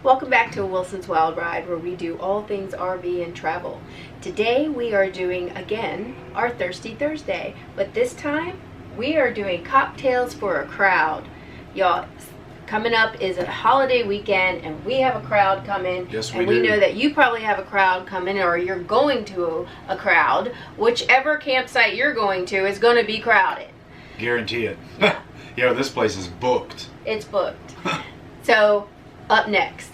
Welcome back to Wilson's Wild Ride, where we do all things RV and travel. Today we are doing, again, our Thirsty Thursday, but this time we are doing cocktails for a crowd. Y'all, coming up is a holiday weekend and we have a crowd coming. Yes, we and do. We know that you probably have a crowd coming, or you're going to a crowd. Whichever campsite you're going to is going to be crowded. Guarantee it. Yeah. Yeah, this place is booked. It's booked. So, up next.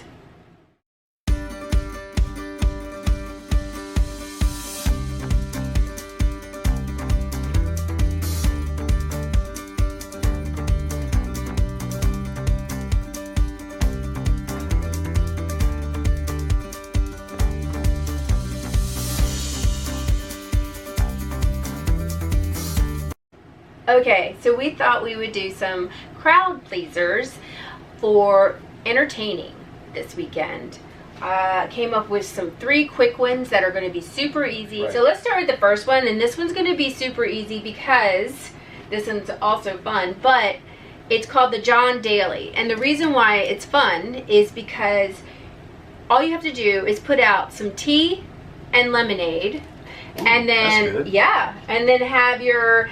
Okay, so we thought we would do some crowd pleasers for entertaining this weekend. Came up with some 3 quick ones that are going to be super easy. Right. So let's start with the first one, and this one's going to be super easy because this one's also fun, but it's called the John Daly. And the reason why it's fun is because all you have to do is put out some tea and lemonade. Ooh, and then that's good. yeah, and then have your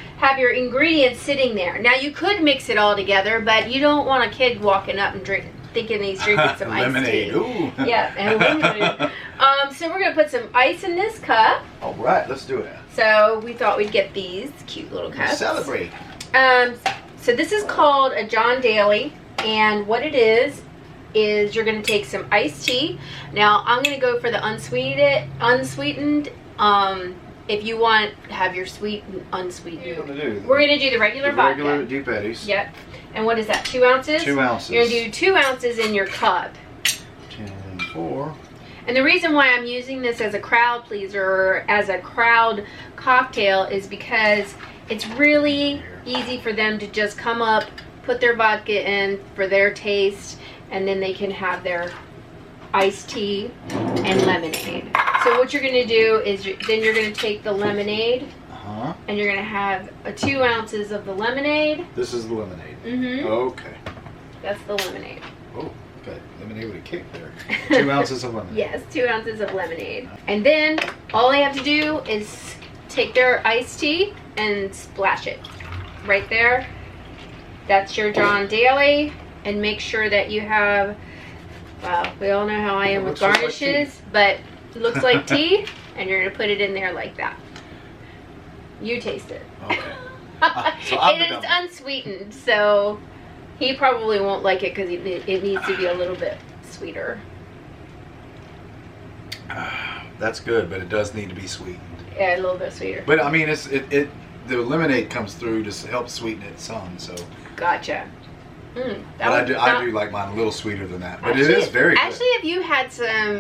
ingredients sitting there. Now you could mix it all together, but you don't want a kid walking up and thinking he's drinking some iced lemonade. tea. Ooh. Yeah, and lemonade. So we're gonna put some ice in this cup. All right, let's do it. So we thought we'd get these cute little cups. Celebrate. So this is called a John Daly, and what it is you're gonna take some iced tea. Now I'm gonna go for the unsweetened. If you want to have your sweet and unsweetened, we're going to do the regular vodka. Regular deep eddies. Yep. And what is that, 2 ounces? 2 ounces. You're going to do 2 ounces in your cup. 10, 4. And the reason why I'm using this as a crowd pleaser, or as a crowd cocktail, is because it's really easy for them to just come up, put their vodka in for their taste, and then they can have their iced tea and lemonade. So what you're going to do is then you're going to take the lemonade, and you're going to have 2 ounces of the lemonade. This is the lemonade. Mm-hmm. Okay. That's the lemonade. Oh, okay. Lemonade with a kick there. 2 ounces of lemonade. Yes, 2 ounces of lemonade. And then all they have to do is take their iced tea and splash it right there. That's your John Daly. And make sure that you have, well, we all know how I am with garnishes, but it looks like tea, and you're going to put it in there like that. You taste it. Okay. So I'm It is unsweetened, so he probably won't like it because it needs to be a little bit sweeter. That's good, but it does need to be sweetened. Yeah, a little bit sweeter. But I mean, the lemonade comes through to help sweeten it some. So. Gotcha. But I do like mine a little sweeter than that. But actually, it is very good. Actually, if you had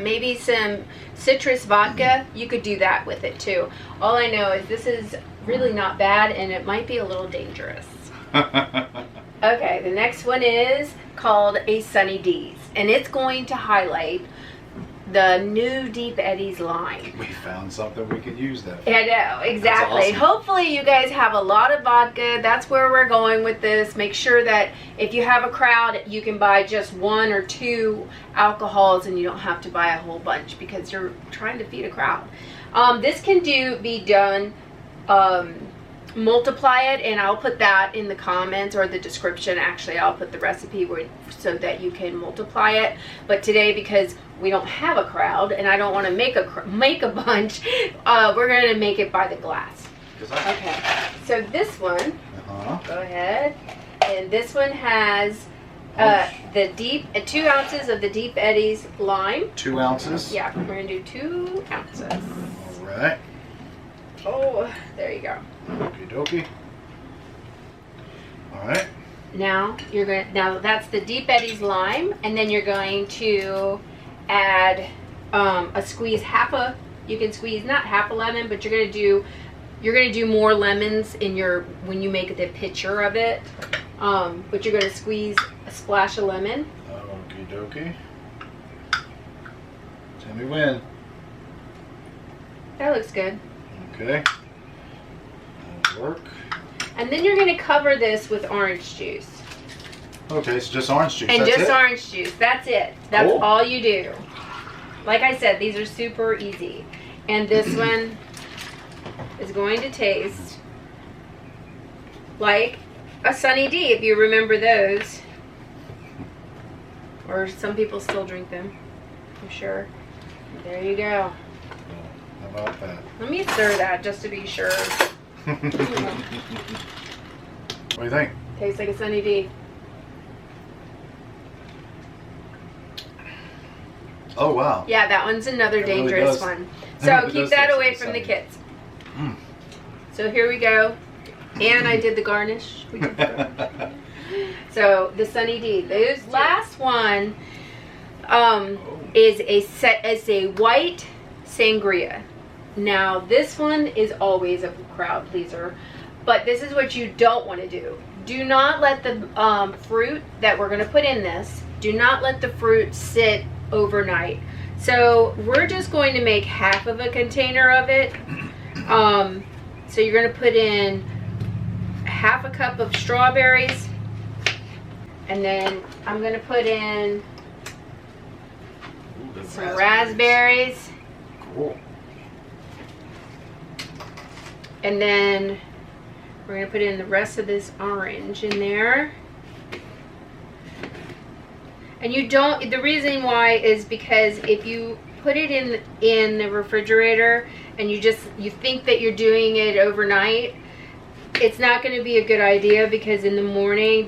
maybe some citrus vodka, you could do that with it too. All I know is this is really not bad, and it might be a little dangerous. Okay, the next one is called a Sunny D's, and it's going to highlight the new Deep Eddies line. We found something we could use that for. I know, exactly. Awesome. Hopefully you guys have a lot of vodka. That's where we're going with this. Make sure that if you have a crowd, you can buy just 1 or 2 alcohols, and you don't have to buy a whole bunch because you're trying to feed a crowd. This can be done, multiply it, and I'll put that in the comments or the description. Actually, I'll put the recipe so that you can multiply it. But today, because we don't have a crowd and I don't want to make a bunch, we're going to make it by the glass. Okay, so this one, go ahead, and this one has the 2 ounces of the Deep Eddies lime. 2 ounces? Yeah, we're going to do 2 ounces. All right. Oh, there you go. Okie dokie. All right. Now that's the Deep Eddies lime, and then you're going to add a squeeze, you can squeeze not half a lemon, but you're gonna do more lemons when you make the pitcher of it. But you're gonna squeeze a splash of lemon. Okie dokie. Tell me when. That looks good. Okay. That'll work. And then you're going to cover this with orange juice. Okay, so just orange juice. And that's just it? orange juice. That's it. That's Cool. all you do. Like I said, these are super easy. And this one is going to taste like a Sunny D, if you remember those. Or some people still drink them, I'm sure. There you go. How about that? Let me stir that just to be sure. What do you think? Tastes like a Sunny D. Oh, wow. Yeah, that one's another It really dangerous does. one. It So really keep does that taste away like from the Sunny. kids. Mm. So here we go. And I did the garnish. We did the garnish. So the Sunny D. This last one is a white sangria. Now this one is always a crowd pleaser, but this is what you don't want to do. Do not let the fruit that we're going to put in this, do not let the fruit sit overnight. So we're just going to make half of a container of it. So you're going to put in half a cup of strawberries, and then I'm going to put in some raspberries. Cool. And then we're going to put in the rest of this orange in there. And you don't, the reason why is because if you put it in the refrigerator and you think that you're doing it overnight, it's not going to be a good idea, because in the morning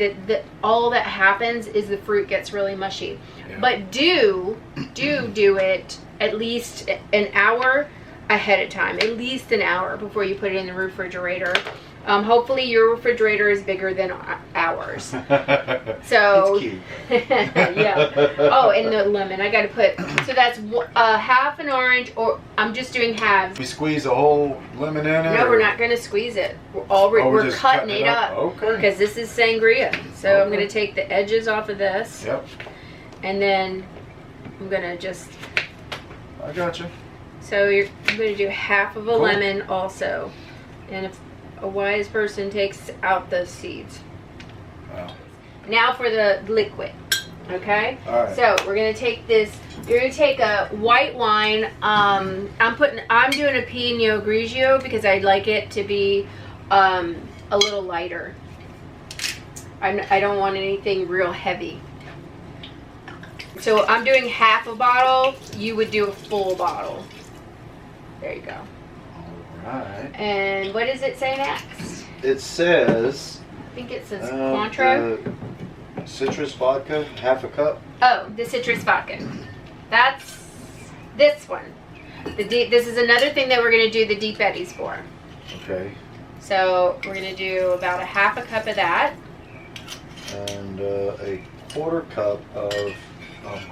all that happens is the fruit gets really mushy. Yeah. But do it at least an hour ahead of time, at least an hour before you put it in the refrigerator. Hopefully your refrigerator is bigger than ours. So, it's cute. Yeah. Oh, and the lemon. I got to put, so that's half an orange, or I'm just doing halves. We squeeze the whole lemon in it? No, we're not going to squeeze it. We're just cutting it up. Okay. Because this is sangria. So Okay. I'm going to take the edges off of this. Yep. And then I'm going to just, I got you. so I'm going to do half of a Cool. lemon also. And if a wise person takes out the seeds. Wow. Now for the liquid, okay? All right. So we're gonna take this. You're gonna take a white wine. I'm doing a Pinot Grigio because I'd like it to be a little lighter. I don't want anything real heavy. So I'm doing half a bottle. You would do a full bottle. There you go. Right. And what does it say next? It says, I think it says Cointreau. citrus vodka, half a cup. Oh, the citrus vodka. That's this one. This is another thing that we're going to do the Deep Eddies for. Okay. So we're going to do about a half a cup of that. And a quarter cup of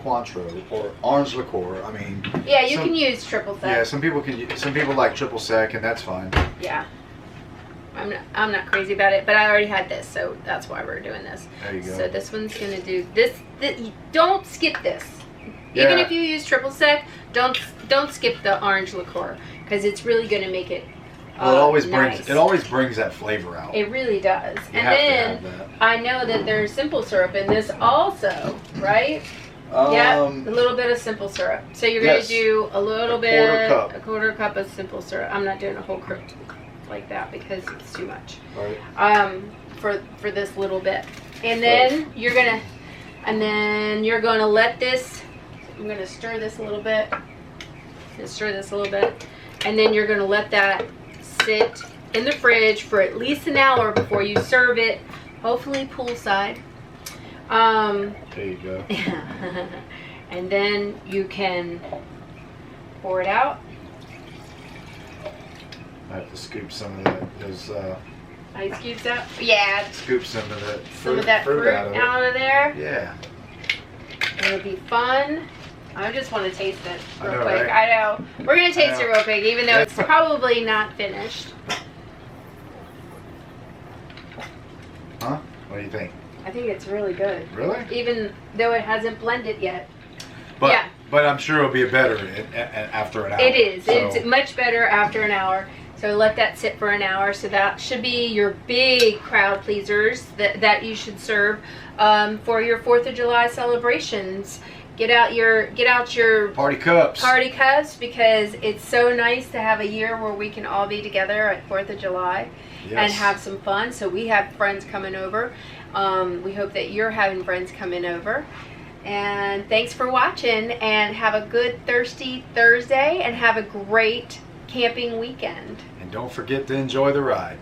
Cointreau or Orange liqueur. I mean. Yeah, you can use triple sec. Yeah, some people like triple sec, and that's fine. Yeah. I'm not crazy about it, but I already had this, so that's why we're doing this. There you go. So this one's going to do this. Don't skip this. Yeah. Even if you use triple sec, don't skip the orange liqueur, because it's really going to make it Well, nice. it always brings that flavor out. It really does. You And have to then have that. I know that there's simple syrup in this also, right? Yeah, a little bit of simple syrup. So you're going to do a little bit, a quarter cup of simple syrup. I'm not doing a whole cup like that because it's too much. Right. For this little bit. And then you're going to let this, I'm going to stir this a little bit. Stir this a little bit. And then you're going to let that sit in the fridge for at least an hour before you serve it, hopefully poolside. There you go. And then you can pour it out. I have to scoop some of those Ice cubes out. Yeah. scoop some of that Some of that fruit out of there. Yeah. It'll be fun. I just want to taste it real quick. Right? I know. We're going to taste it real quick, even though it's probably not finished. Huh? What do you think? I think it's really good. Really? Even though it hasn't blended yet. But, yeah. But I'm sure it'll be better after an hour. It is. So. It's much better after an hour. So let that sit for an hour. So that should be your big crowd pleasers that you should serve. for your 4th of July celebrations. Get out your party cups. Because it's so nice to have a year where we can all be together at 4th of July and have some fun. So we have friends coming over. We hope that you're having friends coming over. And thanks for watching, and have a good thirsty Thursday, and have a great camping weekend. And don't forget to enjoy the ride.